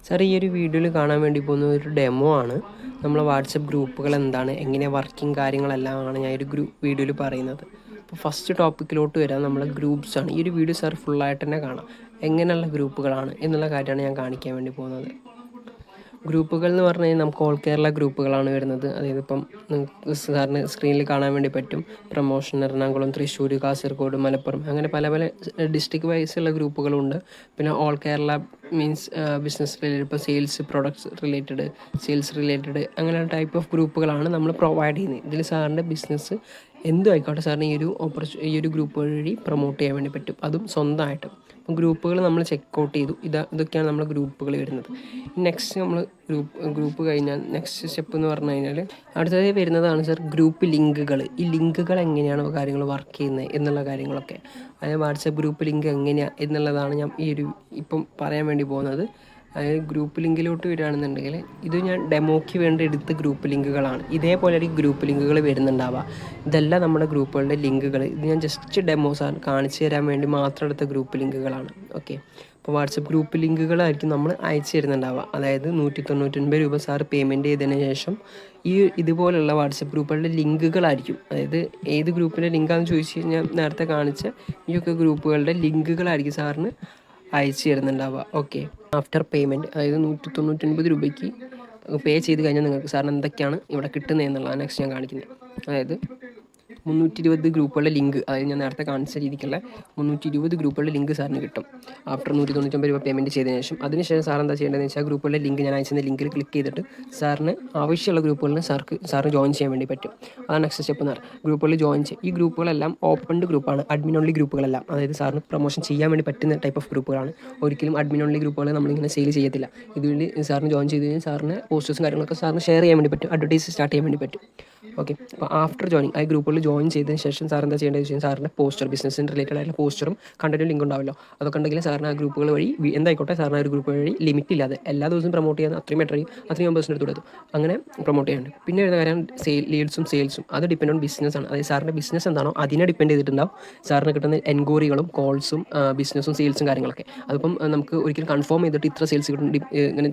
Sir ഈ ഒരു വീഡിയോയിൽ കാണാൻ വേണ്ടി പോകുന്ന ഒരു ഡെമോ ആണ്. നമ്മളെ വാട്സപ്പ് ഗ്രൂപ്പുകൾ എന്താണ്, എങ്ങനെ വർക്കിംഗ് കാര്യങ്ങളെല്ലാമാണ് ഞാൻ ഒരു വീഡിയോയിൽ പറയുന്നത്. അപ്പോൾ ഫസ്റ്റ് ടോപ്പിക്കിലോട്ട് വരാൻ നമ്മളെ ഗ്രൂപ്പ്സാണ്. ഈ ഒരു വീഡിയോ സാർ ഫുള്ളായിട്ട് തന്നെ കാണാം. എങ്ങനെയുള്ള ഗ്രൂപ്പുകളാണ് എന്നുള്ള കാര്യമാണ് ഞാൻ കാണിക്കാൻ വേണ്ടി പോകുന്നത്. ഗ്രൂപ്പുകൾ എന്ന് പറഞ്ഞു കഴിഞ്ഞാൽ നമുക്ക് ഓൾ കേരള ഗ്രൂപ്പുകളാണ് വരുന്നത്. അതായത് ഇപ്പം നിങ്ങൾക്ക് സാറിന് സ്ക്രീനിൽ കാണാൻ വേണ്ടി പറ്റും. പ്രൊമോഷൻ എറണാകുളം, തൃശ്ശൂർ, കാസർഗോഡ്, മലപ്പുറം, അങ്ങനെ പല പല ഡിസ്ട്രിക്ട് വൈസുള്ള ഗ്രൂപ്പുകളുണ്ട്. പിന്നെ all Kerala means business related, ഇപ്പോൾ sales, products related, sales related, അങ്ങനെ ടൈപ്പ് ഓഫ് ഗ്രൂപ്പുകളാണ് നമ്മൾ പ്രൊവൈഡ് ചെയ്യുന്നത്. ഇതിൽ സാറിൻ്റെ ബിസിനസ് എന്തും ആയിക്കോട്ടെ സാറിന് ഈ ഒരു ഗ്രൂപ്പ് വഴി പ്രൊമോട്ട് ചെയ്യാൻ വേണ്ടി പറ്റും, അതും സ്വന്തമായിട്ട്. അപ്പം ഗ്രൂപ്പുകൾ നമ്മൾ ചെക്കൗട്ട് ചെയ്തു. ഇതൊക്കെയാണ് നമ്മൾ ഗ്രൂപ്പുകൾ വരുന്നത്. നെക്സ്റ്റ് നമ്മൾ ഗ്രൂപ്പ് കഴിഞ്ഞാൽ നെക്സ്റ്റ് സ്റ്റെപ്പ് എന്ന് പറഞ്ഞു കഴിഞ്ഞാൽ അടുത്തത് വരുന്നതാണ് സാർ ഗ്രൂപ്പ് ലിങ്കുകൾ. ഈ ലിങ്കുകൾ എങ്ങനെയാണ് കാര്യങ്ങൾ വർക്ക് ചെയ്യുന്നത് എന്നുള്ള കാര്യങ്ങളൊക്കെ, അതായത് വാട്സപ്പ് ഗ്രൂപ്പ് ലിങ്ക് എങ്ങനെയാണ് എന്നുള്ളതാണ് ഞാൻ ഇപ്പം പറയാൻ വേണ്ടി പോകുന്നത്. അതായത് ഗ്രൂപ്പ് ലിങ്കിലോട്ട് വരികയാണെന്നുണ്ടെങ്കിൽ ഇത് ഞാൻ ഡെമോയ്ക്ക് വേണ്ടി എടുത്ത ഗ്രൂപ്പ് ലിങ്കുകളാണ്. ഇതേപോലെ ഒരു ഗ്രൂപ്പ് ലിങ്കുകൾ വരുന്നുണ്ടാവുക. ഇതെല്ലാം നമ്മുടെ ഗ്രൂപ്പുകളുടെ ലിങ്കുകൾ. ഇത് ഞാൻ ജസ്റ്റ് ഡെമോസാണ് കാണിച്ചു തരാൻ വേണ്ടി മാത്രം എടുത്ത ഗ്രൂപ്പ് ലിങ്കുകളാണ്. ഓക്കെ, അപ്പോൾ വാട്സപ്പ് ഗ്രൂപ്പ് ലിങ്കുകളായിരിക്കും നമ്മൾ അയച്ചു തരുന്നുണ്ടാവുക. അതായത് 199 രൂപ സാറ് പേയ്മെൻറ്റ് ചെയ്തതിന് ശേഷം ഇതുപോലുള്ള വാട്സപ്പ് ഗ്രൂപ്പുകളുടെ ലിങ്കുകളായിരിക്കും. അതായത് ഏത് ഗ്രൂപ്പിൻ്റെ ലിങ്കാണെന്ന് ചോദിച്ചു കഴിഞ്ഞാൽ നേരത്തെ കാണിച്ച ഈയൊക്കെ ഗ്രൂപ്പുകളുടെ ലിങ്കുകളായിരിക്കും സാറിന് അയച്ചു തരുന്നുണ്ടാവുക. ഓക്കെ, ആഫ്റ്റർ പേയ്മെൻറ്റ്, അതായത് 199 രൂപയ്ക്ക് പേ ചെയ്ത് കഴിഞ്ഞാൽ നിങ്ങൾക്ക് സാറിന് എന്തൊക്കെയാണ് ഇവിടെ കിട്ടുന്നത് എന്നുള്ളതാണ് നെക്സ്റ്റ് ഞാൻ കാണിക്കുന്നത്. അതായത് 320 ഗ്രൂപ്പുകളുടെ ലിങ്ക്, അതായത് ഞാൻ നേരത്തെ കാണിച്ച രീതിക്കുള്ള 320 ഗ്രൂപ്പുകളുടെ ലിങ്ക് സാറിന് കിട്ടും ആഫ്റ്റർ 199 രൂപ പേയ്മെൻറ്റ് ചെയ്തതിന് ശേഷം. അതിനുശേഷം സാർ എന്താ ചെയ്യേണ്ടതെന്ന് വെച്ചാൽ ഗ്രൂപ്പുകളുടെ ലിങ്ക് ഞാൻ അയച്ച ലിങ്കിൽ ക്ലിക്ക് ചെയ്തിട്ട് സാറിന് ആവശ്യമുള്ള ഗ്രൂപ്പുകളിൽ സാറിന് ജോയിൻ ചെയ്യാൻ വേണ്ടി പറ്റും. അതാണ് നെക്സ്റ്റ് സ്റ്റെപ്പ് എന്ന് പറയുന്നത്. ഗ്രൂപ്പുകളിൽ ജോയിൻ ചെയ്യും. ഈ ഗ്രൂപ്പുകളെല്ലാം ഓപ്പൺഡ് ഗ്രൂപ്പാണ്, അഡ്മിൻ ഓൺലി ഗ്രൂപ്പുകളെല്ലാം. അതായത് സാറിന് പ്രൊമോഷൻ ചെയ്യാൻ വേണ്ടി പറ്റുന്ന ടൈപ്പ് ഓഫ് ഗ്രൂപ്പുകളാണ്. ഒരിക്കലും അഡ്മിൻ ഓൺലി ഗ്രൂപ്പുകൾ നമ്മളിങ്ങനെ സെയിൽ ചെയ്യത്തില്ല. ഇതുവഴി സാറിന് ജോയിൻ ചെയ്ത് കഴിഞ്ഞാൽ സാറിന് പോസ്റ്റേഴ്സും കാര്യങ്ങളൊക്കെ സാറിന് ഷെയർ ചെയ്യാൻ വേണ്ടി പറ്റും, അഡ്വർടൈസ് സ്റ്റാർട്ട് ചെയ്യാൻ വേണ്ടി പറ്റും. ഓക്കെ, അപ്പോൾ ആഫ്റ്റർ ജോയിനിങ് ആ ഗ്രൂപ്പുകളിൽ ജോയിൻ ചെയ്തതിന് ശേഷം സാർ എന്താ ചെയ്യേണ്ടത് വെച്ചാൽ സാറിൻ്റെ പോസ്റ്റർ, ബിസിനസ്സിന് റിലേറ്റഡ് ആയിട്ടുള്ള പോസ്റ്ററും കണ്ടന്റും ലിങ്ക് ഉണ്ടാവല്ലോ, അതൊക്കെ ഉണ്ടെങ്കിൽ സാറിന് ആ ഗ്രൂപ്പുകൾ വഴി എന്തായിക്കോട്ടെ സാറിന് ആ ഒരു ഗ്രൂപ്പ് വഴി ലിമിറ്റ് ഇല്ലാതെ എല്ലാ ദിവസവും പ്രൊമോട്ട് ചെയ്യാൻ അത്രയും ബെറ്റർ ചെയ്യും. അത്രയും മെമ്പേഴ്സിൻ്റെ അടുത്ത് കൊടുത്തു അങ്ങനെ പ്രൊമോട്ട് ചെയ്യാനുണ്ട്. പിന്നെ വരുന്ന കാര്യം ലീഡ്സും സെയിൽസും. അത് ഡിപ്പെൻഡ് ഓൺ ബിസിനസ്സാണ്. അതായത് സാറിൻ്റെ ബിസിനസ് എന്താണോ അതിനെ ഡിപ്പെൻഡ് ചെയ്തിട്ടുണ്ടാവും സാറിന് കിട്ടുന്ന എൻക്വയറികളും കോൾസും ബിസിനസ്സും സെയിൽസും കാര്യങ്ങളൊക്കെ. അതിപ്പം നമുക്ക് ഒരിക്കലും കൺഫേം ചെയ്തിട്ട് ഇത്ര സെയിൽസ് ഇങ്ങനെ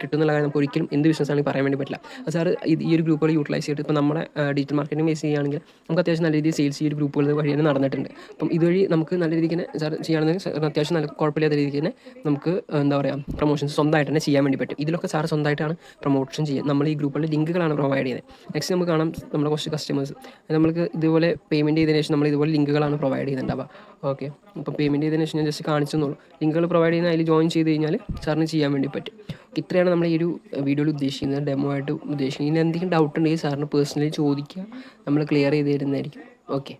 കിട്ടുന്നുള്ള കാര്യം നമുക്ക് ഒരിക്കലും എന്ത് ബിസിനസ് ആണെങ്കിൽ പറയാൻ വേണ്ടി പറ്റില്ല. അത് സാർ ഈ ഒരു ഗ്രൂപ്പുകൾ യൂട്ടിലൈസ് ചെയ്തിട്ട് ഇപ്പോൾ നമ്മുടെ ഡിജിറ്റൽ മാർക്കറ്റിംഗ് ബേസ് ചെയ്യുകയാണെങ്കിൽ നമുക്ക് അത്യാവശ്യം നല്ല രീതിയിൽ സെയിൽസ് ഈ ഒരു ഗ്രൂപ്പുകൾ വഴി തന്നെ നടന്നിട്ടുണ്ട്. അപ്പം ഇതുവഴി നമുക്ക് നല്ല രീതിക്ക് തന്നെ സാർ ചെയ്യുകയാണെങ്കിൽ അത്യാവശ്യം നല്ല കുഴപ്പമില്ലാത്ത രീതിക്ക് തന്നെ നമുക്ക് എന്താ പറയുക പ്രൊമോഷൻസ് സ്വന്തമായിട്ട് തന്നെ ചെയ്യാൻ വേണ്ടി പറ്റും. ഇതിലൊക്കെ സാർ സ്വന്തമായിട്ടാണ് പ്രൊമോഷൻ ചെയ്യുക. നമ്മൾ ഈ ഗ്രൂപ്പുകളുടെ ലിങ്കുകളാണ് പ്രൊവൈഡ് ചെയ്യുന്നത്. നെക്സ്റ്റ് നമുക്ക് കാണാം നമ്മുടെ കുറച്ച് കസ്റ്റമേഴ്സ് നമ്മൾക്ക് ഇതുപോലെ പേയ്മെൻറ്റ് ചെയ്തതിന് ശേഷം നമ്മൾ ഇതുപോലെ ലിങ്കുകളാണ് പ്രൊവൈഡ് ചെയ്യുന്നുണ്ടാവുക. ഓക്കെ, അപ്പോൾ പേയ്മെൻറ്റ് ചെയ്തതിന് ശേഷം ഞാൻ ജസ്റ്റ് കാണിച്ചെന്നുള്ളൂ. ലിങ്കുകൾ പ്രൊവൈഡ് ചെയ്യുന്ന അതിൽ ജോയിൻ ചെയ്ത് കഴിഞ്ഞാൽ സാറിന് ചെയ്യാൻ വേണ്ടി പറ്റും. ഇത്രയാണ് നമ്മൾ ഈ ഒരു വീഡിയോയിൽ ഉദ്ദേശിക്കുന്നത്, ഡെമോ ആയിട്ട് ഉദ്ദേശിക്കുന്നത്. ഇനി എന്തെങ്കിലും ഡൗട്ട് ഉണ്ടെങ്കിൽ സാറിന് പേഴ്സണലി ചോദിക്കുക, നമ്മൾ ക്ലിയർ ചെയ്ത് തരുന്നതായിരിക്കും. ഓക്കെ.